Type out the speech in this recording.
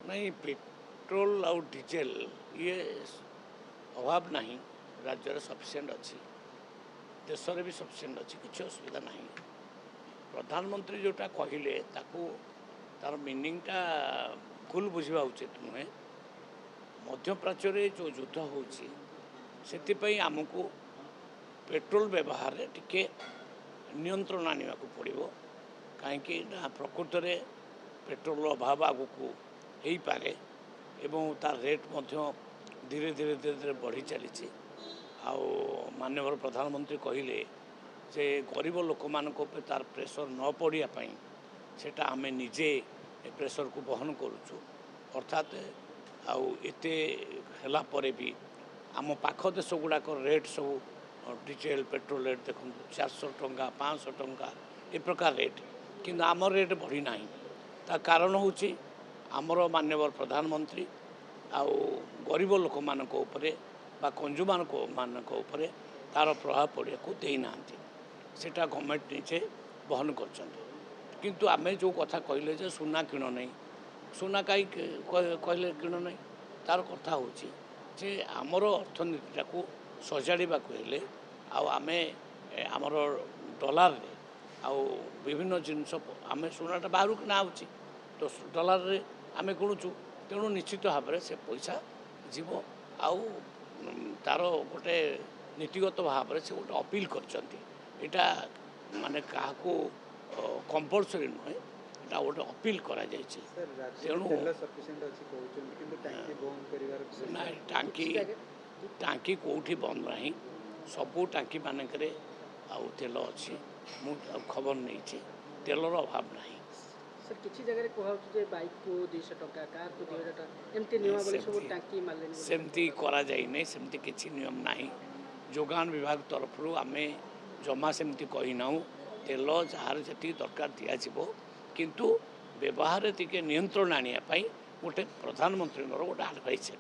नहीं पेट्रोल आउ डीजेल ये अभाव नहीं राज्य सफिसीयंट अच्छी देश में भी सफिसीयंट अच्छी किसी असुविधा नहीं प्रधानमंत्री जोटा कहले तार मीनिंगटा भूल बुझा उचित नुहे मध्यप्राच्य रे जो युद्ध होती आमको पेट्रोल व्यवहार टिके नियंत्रण आने को पड़ो कहीं प्रकृत में पेट्रोल अभाव आगक हो पारे एवं तार रेट मध्य धीरे धीरे धीरे धीरे बढ़ी चली माननीय प्रधानमंत्री कहले जे गरीब लोक मान तार प्रेसर न पड़ापी सेटा आम निजे प्रेसर को बहन करुचु अर्थात आते भी आम पाख देश गुड़ाक रेट सब डीजेल पेट्रोल रेट देखो 400 टंका 500 टंका ए प्रकार रेट किंतु आम रेट बढ़ी ना ता कारण हूँ आमर माननीय प्रधानमंत्री आउ गरीब लोक मानक उपरे बा कंज्यूमर मानक उपरे तार प्रभाव पड़ा को देना सेटा गवर्नमेंट निजे बहन किंतु आमे जो कथा कहले जे सुना किण नहीं सुना कहीं कहले किण नहीं तार कथा हूँ जे आमर अर्थनीति को सजाड़ा हेले आमे आमर डॉलर रे आउ विभिन्न जिनस आमे सुनाटा बाहर किना होची तो डॉलर रे आमे किणुचु तेणु निश्चित भाव में से पैसा जीव आउ तार गोटे नीतिगत भाव में से गोटे अपील करटा माने क्या कंपलसरी नुहे यहाँ गोटे अपील करा तेणु ना टांकी कौटी बंद ना सबू टांकी मानक तेल अच्छी मुझे खबर नहीं तेलर अभाव ना सर किसी जगह कहूँ बाइक को 200 टका कार को 2000 टका एमती नियम सब टांकी मारले सेमती करा जाई नहीं सेमती किसी नियम नहीं जोगान विभाग तरफ आम जमा सेमती कहीना तेल जार जी दरकार दिज्व किंतु व्यवहार टिके नियंत्रण आने गोटे प्रधानमंत्री गोटे आडभाइस।